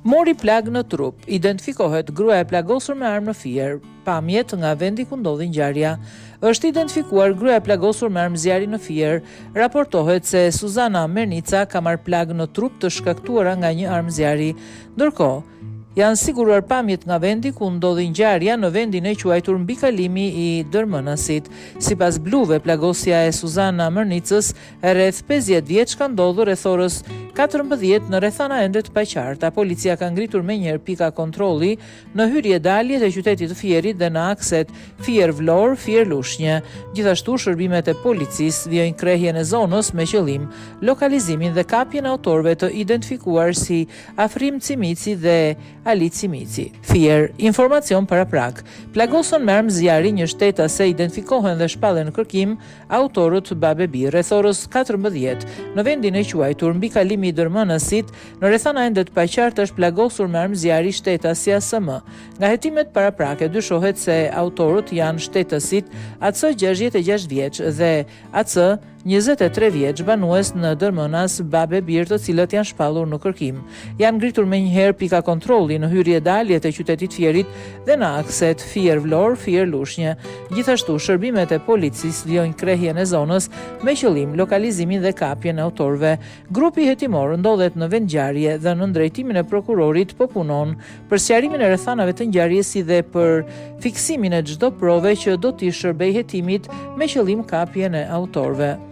Mori plag në trup, identifikohet gruaja e plagosur me armë në Fier, pamjet nga vendi ku ndodhi ngjarja. Është identifikuar gruaja e plagosur me armë zjarri në Fier. Raportohet se Suzana Mernica ka marrë plag në trup të shkaktuara nga një armë zjarri. Ndërkohë, janë siguruar pamjet nga vendi ku ndodhi ngjarja në vendin e quajtur mbi kalimi i Dërmënasit. Sipas bluve, plagosja e Suzana Mërnicës rreth 50 vjeç ka ndodhur rreth orës 14 në rrethana ende të paqarta. Policia ka ngritur menjëherë pika kontrolli në hyrje dalje të qytetit të Fierit dhe në akset Fier-Vlorë, Fier-Lushnjë. Gjithashtu, shërbimet e policisë vijojnë krehjen e zonës me qëllim lokalizimin dhe kapjen e autorëve të identifikuar si Afrim Cimici dhe Ali Cimici. Fier, informacion para prak. Plagosën me armë zjarri një shtetase identifikohen dhe shpallen në kërkim autorët Babebi rreth orës 14 në vendin e quajtur mbi kalimi i Dërmënasit, në rrethana ende të paqarta është plagosur me armë zjarri shtetasi ASM. Nga hetimet paraprake dyshohet se autorët janë shtetasit AC 66 vjeç dhe AC 23 vjeç, banues në Dërmënas Babebir, të cilët janë shpallur në kërkim. Janë ngritur menjëherë pika kontrolli në hyrje dalje të qytetit Fierit dhe në akset Fier-Vlorë, Fier-Lushnjë. Gjithashtu, shërbimet e policisë vijojnë krehjen e zonës me qëllim lokalizimin dhe kapjen e autorëve. Grupi hetimor ndodhet në vend ngjarje dhe në drejtimin e prokurorit po punon për sqarimin e rrethanave të ngjarjes si dhe për fiksimin e çdo prove që do t'i shërbejë hetimit me qëllim kapjen e autorëve.